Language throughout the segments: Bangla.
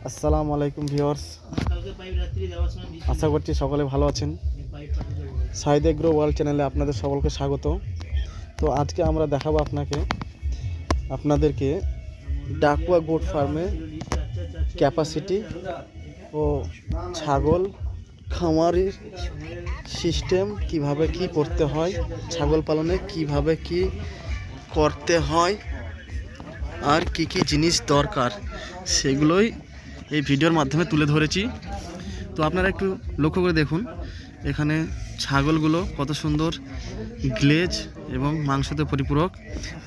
আসসালামু আলাইকুম ভিউয়ার্স, আশা করছি সকলে ভালো আছেন। সাইদ এগ্রো ওয়ার্ল্ড চ্যানেলে আপনাদের সকলকে স্বাগত। তো আজকে আমরা দেখাবো আপনাদেরকে ডাকুয়া গোট ফার্মে ক্যাপাসিটি ও ছাগল খামারের সিস্টেম কিভাবে কি করতে হয়, ছাগল পালনে কিভাবে কি করতে হয় আর কি কি জিনিস দরকার সেগুলোই এই ভিডিওর মাধ্যমে তুলে ধরেছি। তো আপনারা একটু লক্ষ্য করে দেখুন, এখানে ছাগলগুলো কত সুন্দর গ্লেজ এবং মাংসতে পরিপূরক।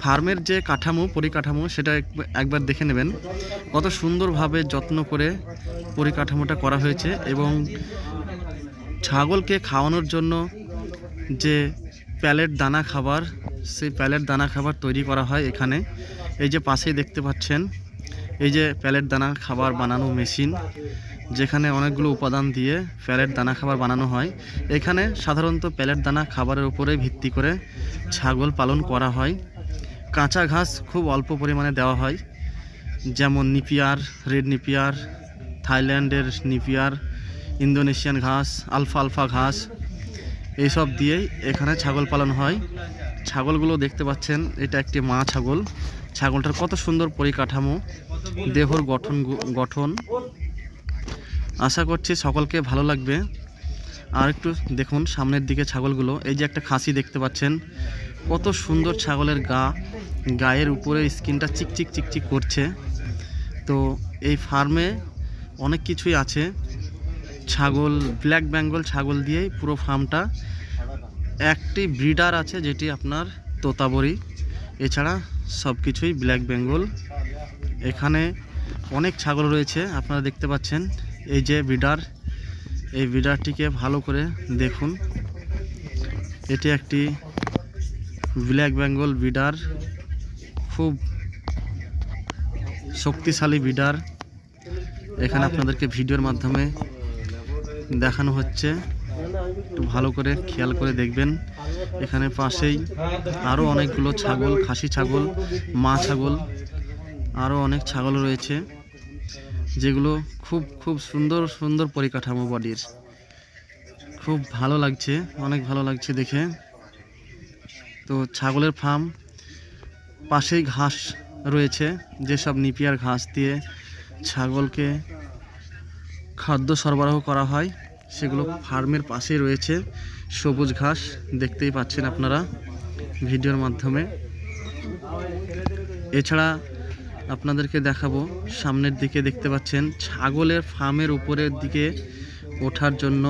ফার্মের যে পরিকাঠামো সেটা একবার দেখে নেবেন, কত সুন্দরভাবে যত্ন করে পরিকাঠামোটা করা হয়েছে। এবং ছাগলকে খাওয়ানোর জন্য যে প্যালেট দানা খাবার, সেই প্যালেট দানা খাবার তৈরি করা হয় এখানে। এই যে পাশেই দেখতে পাচ্ছেন, এই যে প্যালেট দানা খাবার বানানো মেশিন, যেখানে অনেকগুলো উপাদান দিয়ে প্যালেট দানা খাবার বানানো হয়। এখানে সাধারণত প্যালেট দানা খাবারের উপরে ভিত্তি করে ছাগল পালন করা হয়। কাঁচা ঘাস খুব অল্প পরিমাণে দেওয়া হয়, যেমন নিপিয়ার, রেড নিপিয়ার, থাইল্যান্ডের নিপিয়ার, ইন্দোনেশিয়ান ঘাস, আলফা ঘাস, এইসব দিয়েই এখানে ছাগল পালন হয়। ছাগলগুলো দেখতে পাচ্ছেন, এটা একটি মা ছাগল। ছাগলটার কত সুন্দর পরিকাঠামো, দেহর গঠন। আশা করছি সকলকে ভালো লাগবে। আর একটু দেখুন সামনের দিকে ছাগলগুলো, এই যে একটা খাসি দেখতে পাচ্ছেন, কত সুন্দর ছাগলের গায়ের উপরে স্কিনটা চিকচিক করছে। তো এই ফার্মে অনেক কিছুই আছে। ছাগল, ব্ল্যাক বেঙ্গল ছাগল দিয়েই পুরো ফার্মটা। একটি ব্রিডার আছে যেটি আপনার তোতাবড়ি, এছাড়া সব কিছুই ব্ল্যাক বেঙ্গল। এখানে অনেক ছাগল রয়েছে, আপনারা দেখতে পাচ্ছেন। এই যে ব্রিডার, এই ব্রিডারটিকে ভালো করে দেখুন, এটি একটি ব্ল্যাক বেঙ্গল ব্রিডার, খুব শক্তিশালী ব্রিডার। এখানে আপনাদেরকে ভিডিওর মাধ্যমে দেখানো হচ্ছে, একটু ভালো করে খেয়াল করে দেখবেন। এখানে পাশেই আরও অনেকগুলো ছাগল, খাসি ছাগল, মা ছাগল, আরও অনেক ছাগল রয়েছে, যেগুলো খুব সুন্দর পরিকাঠামো বডির। খুব ভালো লাগছে, অনেক ভালো লাগছে দেখে। তো ছাগলের ফার্ম, পাশেই ঘাস রয়েছে, যেসব নিপিয়ার ঘাস দিয়ে ছাগলকে খাদ্য সরবরাহ করা হয়, সেগুলো ফার্মের পাশেই রয়েছে। সবুজ ঘাস দেখতেই পাচ্ছেন আপনারা ভিডিওর মাধ্যমে। এছাড়া আপনাদেরকে দেখাবো, সামনের দিকে দেখতে পাচ্ছেন ছাগলের ফার্মের উপরের দিকে ওঠার জন্য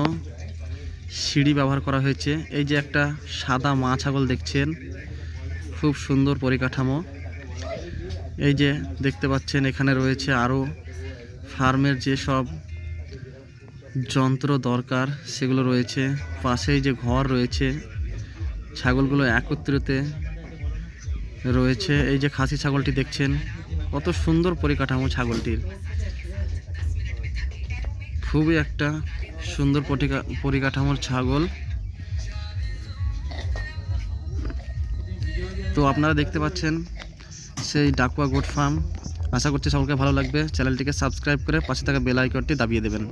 সিঁড়ি ব্যবহার করা হয়েছে। এই যে একটা সাদা মা ছাগল দেখছেন, খুব সুন্দর পরিকাঠামো। এই যে দেখতে পাচ্ছেন, এখানে রয়েছে আরও ফার্মের যে সব যন্ত্র দরকার সেগুলো রয়েছে। পাশেই যে ঘর রয়েছে, ছাগলগুলো একত্রিত রয়েছে। এই যে খাসি ছাগলটি দেখছেন, কত সুন্দর পরিকাঠামো ছাগলটির। খুবই একটা সুন্দর পরিকাঠামোর ছাগল। তো আপনারা দেখতে পাচ্ছেন সেই ডাকুয়া গোট ফার্ম। আশা করছি সকলকে ভালো লাগবে। চ্যানেলটিকে সাবস্ক্রাইব করে পাশে থাকা বেল আইকনটি দাবিয়ে দেবেন।